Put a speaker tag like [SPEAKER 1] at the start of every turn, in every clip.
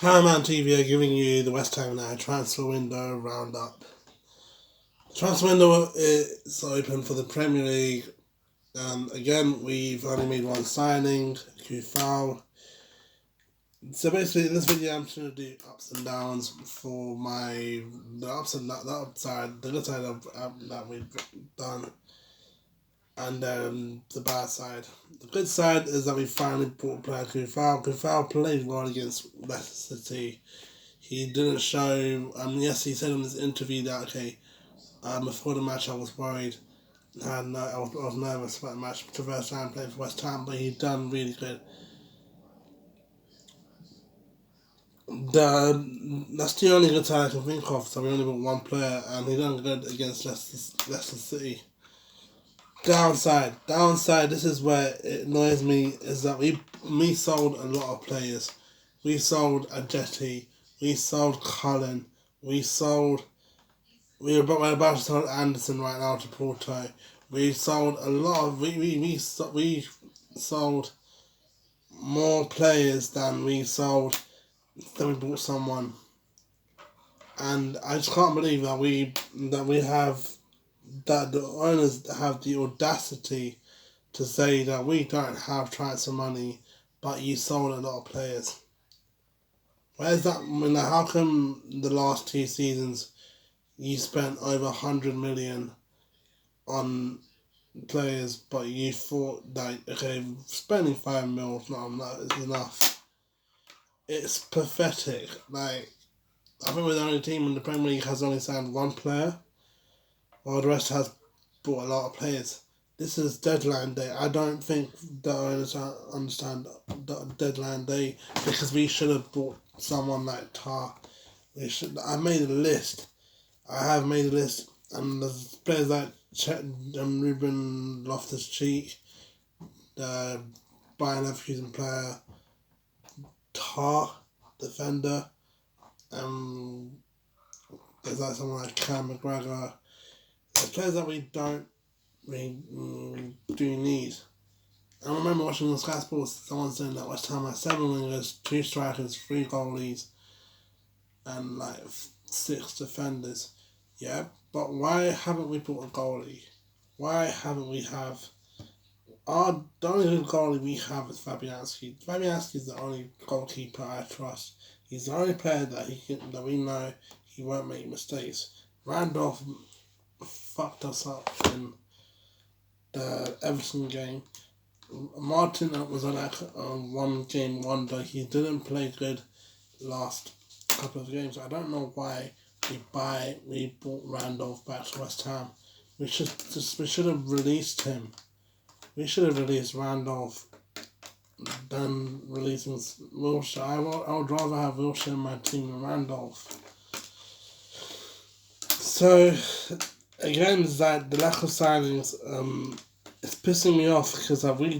[SPEAKER 1] Paramount TV are giving you the West Ham United transfer window roundup. The transfer window is open for the Premier League, and again, we've only made one signing, Kufal. So basically, in this video, I'm just going to do ups and downs for the upside, the good side of that we've done, and then the bad side. The good side is that we finally brought player Kufal. Kufal played well against Leicester City. He didn't show. Yes, he said in his interview that before the match I was worried. I was nervous about the match. It's the first time playing for West Ham, but he done really good. That's the only good side I can think of. So we only got one player, and he done good against Leicester City. Downside. This is where it annoys me is that we sold a lot of players. We sold Ajeti. We sold Cullen. We're about to sell Anderson right now to Porto. We sold a lot of we sold more players than we bought someone, and I just can't believe that we have that the owners have the audacity to say that we don't have transfer money, but you sold a lot of players. Where's that? How come the last 2 seasons you spent over 100 million on players, but you thought that spending 5 mil is enough? It's pathetic. Like, I think we're the only team in the Premier League has only signed one player, while the rest has bought a lot of players. This is deadline day. I don't think the owners understand the deadline day, because we should have bought someone like Tar. I made a list. I have made a list, and there's players like Ruben Loftus-Cheek, the Bayern Leverkusen player, Tar, defender, there's like someone like Cam McGregor. There's players that we do need. I remember watching on Sky Sports, someone saying that West Ham has 7 wingers, 2 strikers, 3 goalies, and like 6 defenders. Yeah, but why haven't we bought a goalie? Why haven't we have... the only good goalie we have is Fabianski. Fabianski is the only goalkeeper I trust. He's the only player that we know he won't make mistakes. Randolph fucked us up in the Everton game. Martin was on a one game wonder. He didn't play good last couple of games. I don't know why we brought Randolph back to West Ham. We should have released him. We should have released Randolph than releasing Wilshere. I would rather have Wilshere in my team than Randolph. So again, it's like the lack of signings. It's pissing me off, because we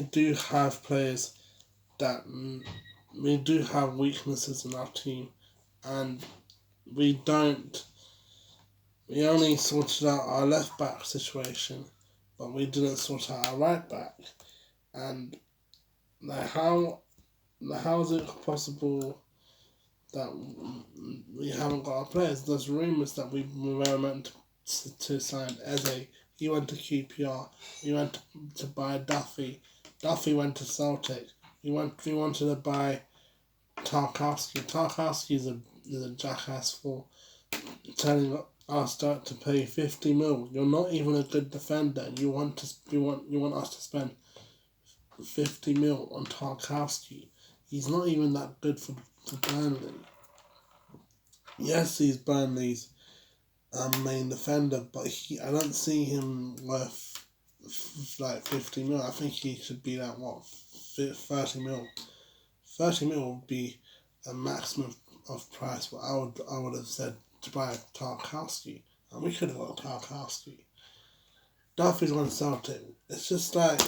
[SPEAKER 1] do have players that we do have weaknesses in our team, and we only sorted out our left back situation, but we didn't sort out our right back. And how is it possible that we haven't got our players? There's rumours that we were meant to sign Eze. He went to QPR. We went to buy Duffy. Duffy went to Celtic. We wanted to buy Tarkowski. Tarkowski is a jackass for telling us to pay 50 mil. You're not even a good defender. You want us to spend 50 mil on Tarkowski. He's not even that good for Burnley. Yes, he's Burnley's main defender, but I don't see him worth like 50 mil. I think he should be like 30 mil. 30 mil would be a maximum of price. But I would have said to buy Tarkowski, and we could have got Tarkowski. Duffy's on Celtic. It's just like,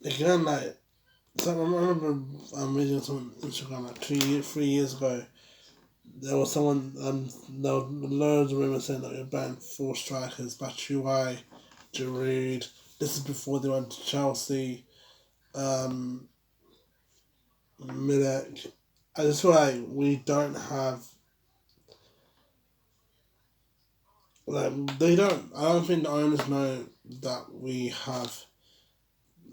[SPEAKER 1] again, like, so I remember reading on Instagram like 3 years ago. There was someone, there were loads of rumours saying that we were buying 4 strikers: Batshuayi, Giroud. This is before they went to Chelsea. Milik, I just feel like we don't have, like, they don't, I don't think the owners know that we have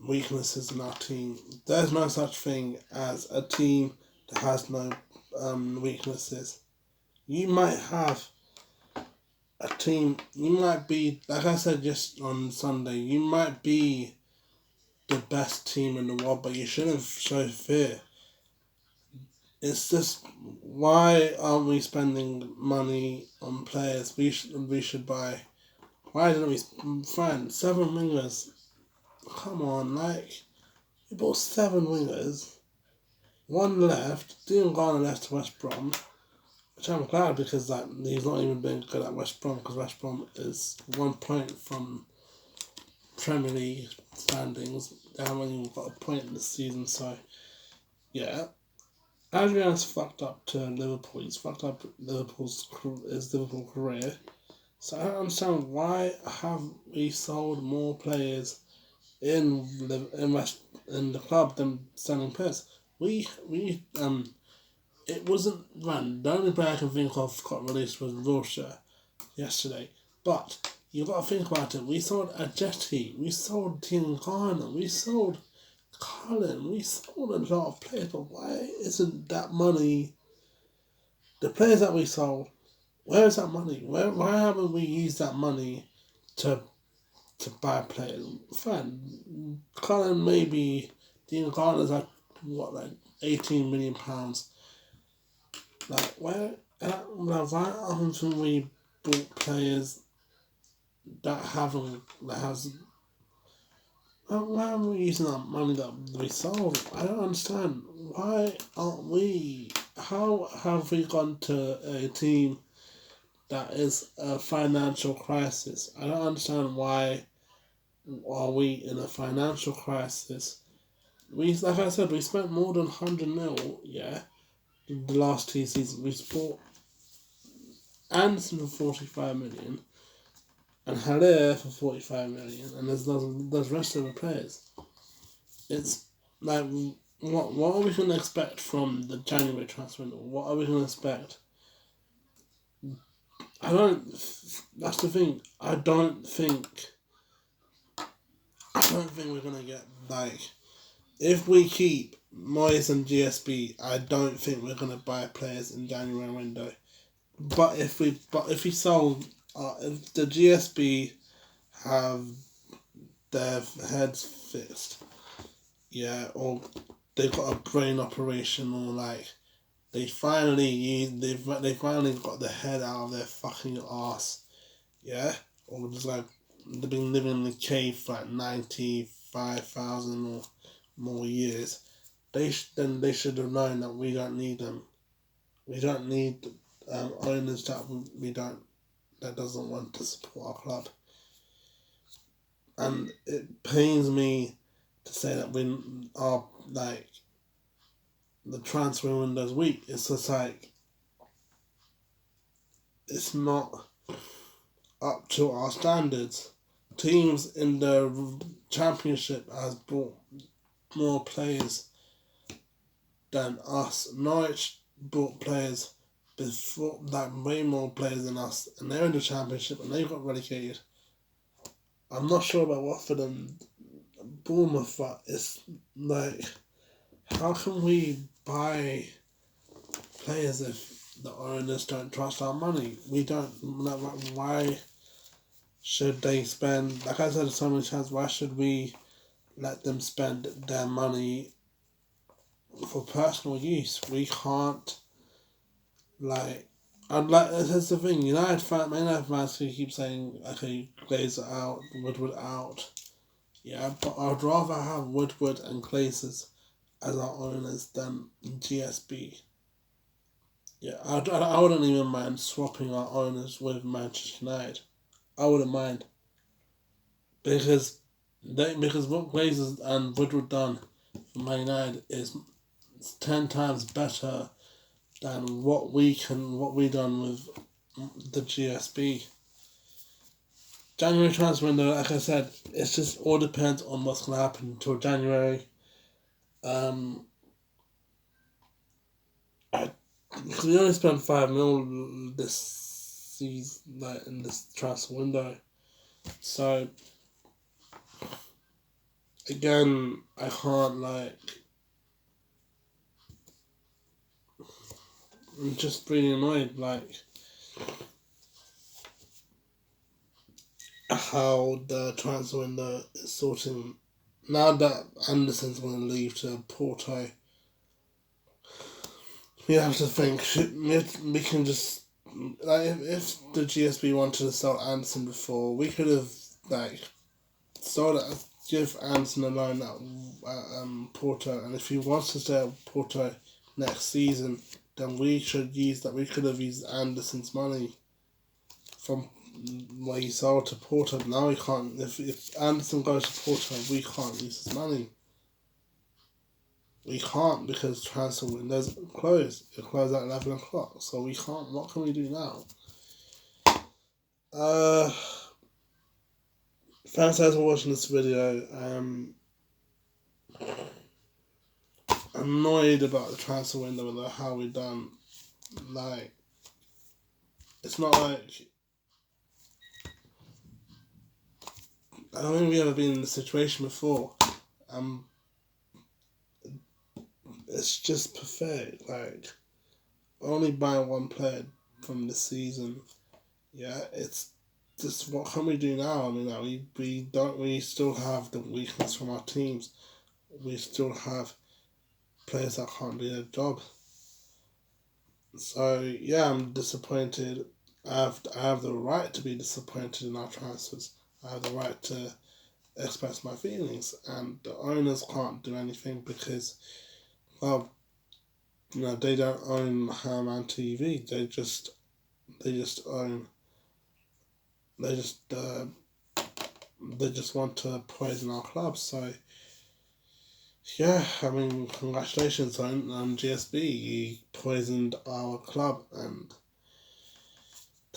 [SPEAKER 1] weaknesses in our team. There's no such thing as a team that has no weaknesses. You might have a team, you might be, like I said just on Sunday, you might be the best team in the world, but you shouldn't show fear. It's just, why aren't we spending money on players we should buy? Why didn't we find 7 wingers? Come on, like, we bought 7 wingers. One left, Dean Garner left to West Brom, which I'm glad because like he's not even been good at West Brom because West Brom is 1 point from Premier League standings. They haven't even got a point this season, so yeah. Adrian's fucked up to Liverpool. He's fucked up his Liverpool career. So I don't understand why have we sold more players in the club than selling players. It wasn't run. The only player I can think of got released was Wilshere yesterday. But you got to think about it. We sold Ajeti, we sold Dean Garner, we sold Cullen, we sold a lot of players. But why isn't that money? The players that we sold, where is that money? Why haven't we used that money to buy players? Fine, Cullen maybe, Dean Garner's like £18 million. Like why haven't we bought players that why aren't we using that money that we sold? I don't understand. Why aren't we? How have we gone to a team that is a financial crisis? I don't understand why are we in a financial crisis. Like I said, we spent more than 100 mil, yeah, the last 2 seasons. We bought Anderson for 45 million and Haller for 45 million, and there's rest of the players. It's like, what are we going to expect from the January transfer window? What are we going to expect? That's the thing. I don't think we're going to get, like, if we keep Moyes and GSB, I don't think we're going to buy players in January window. But if we sold, if the GSB have their heads fixed, yeah, or they've got a brain operation, or like they finally got the head out of their fucking ass, yeah, or just like they've been living in the cave for like 95,000 or more years. They should have known that we don't need them. We don't need owners that doesn't want to support our club. And it pains me to say that we are like the transfer window's weak. It's just like it's not up to our standards. Teams in the Championship has brought more players than us. Norwich brought players before, like way more players than us, and they're in the Championship and they got relegated. I'm not sure about Watford and Bournemouth, but it's like, how can we buy players if the owners don't trust our money? We don't. Like, why should they spend? Like I said so many times, why should we let them spend their money for personal use? We can't. Like, that's the thing. United fans who keep saying, okay, Glazer out, Woodward out. Yeah, but I'd rather have Woodward and Glazers as our owners than GSB. Yeah, I wouldn't even mind swapping our owners with Manchester United. I wouldn't mind. Because what Glazers and Woodward done for Man United is 10 times better than what we done with the GSB. January transfer window, like I said, it's just all depends on what's gonna happen until January. because we only spent 5 mil this season, like in this transfer window. So again, I can't like. I'm just really annoyed, like how the transfer window is sorting. Now that Anderson's going to leave to Porto, we have to think, we can just, like, if the GSB wanted to sell Anderson before, we could have, like, sold it, give Anderson a loan at Porto, and if he wants to stay at Porto next season, then we could have used Anderson's money from what he sold to Porto. Now we can't, if Anderson goes to Porto, we can't use his money. We can't because transfer window's closed. It closed at 11 o'clock, so we can't. What can we do now? Thanks guys for watching this video. Annoyed about the transfer window and how we done. Like, it's not like I don't think we ever been in this situation before. It's just pathetic. Like, only buying one player from this season. Yeah, it's just what can we do now? I mean, like, we still have the weakness from our teams. We still have players that can't do their job. So yeah, I'm disappointed. I have the right to be disappointed in our transfers. I have the right to express my feelings, and the owners can't do anything because, well, they don't own Hamman TV. They just own. They just want to poison our club. So yeah, I mean, congratulations on GSB. You poisoned our club, and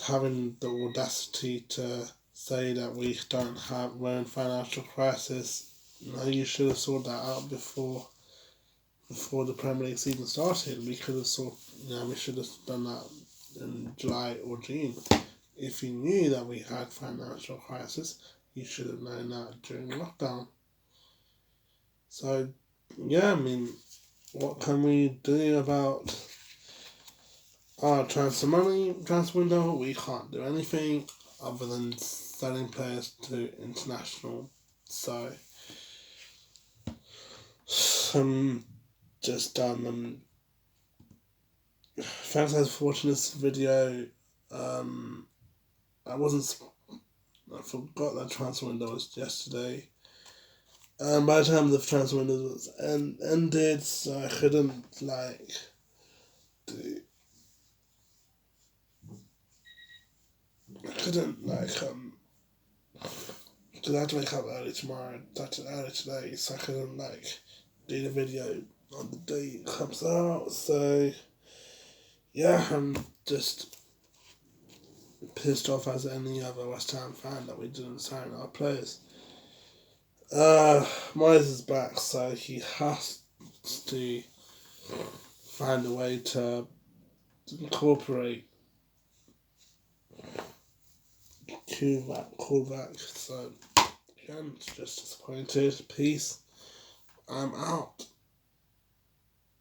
[SPEAKER 1] having the audacity to say that we're in financial crisis. You should have sorted that out before the Premier League season started. We should have done that in July or June. If you knew that we had financial crisis, you should have known that during lockdown. So, yeah, I mean, what can we do about our transfer window? We can't do anything other than selling players to international. So, thanks guys for watching this video. I forgot that transfer window was yesterday. By the time the transfer window was ended, so I couldn't because I had to wake up early tomorrow, early today, so I couldn't do the video on the day it comes out. So yeah, I'm just pissed off as any other West Ham fan that we didn't sign our players. Moyes is back, so he has to find a way to incorporate Kovac. So again, just disappointed. Peace. I'm out.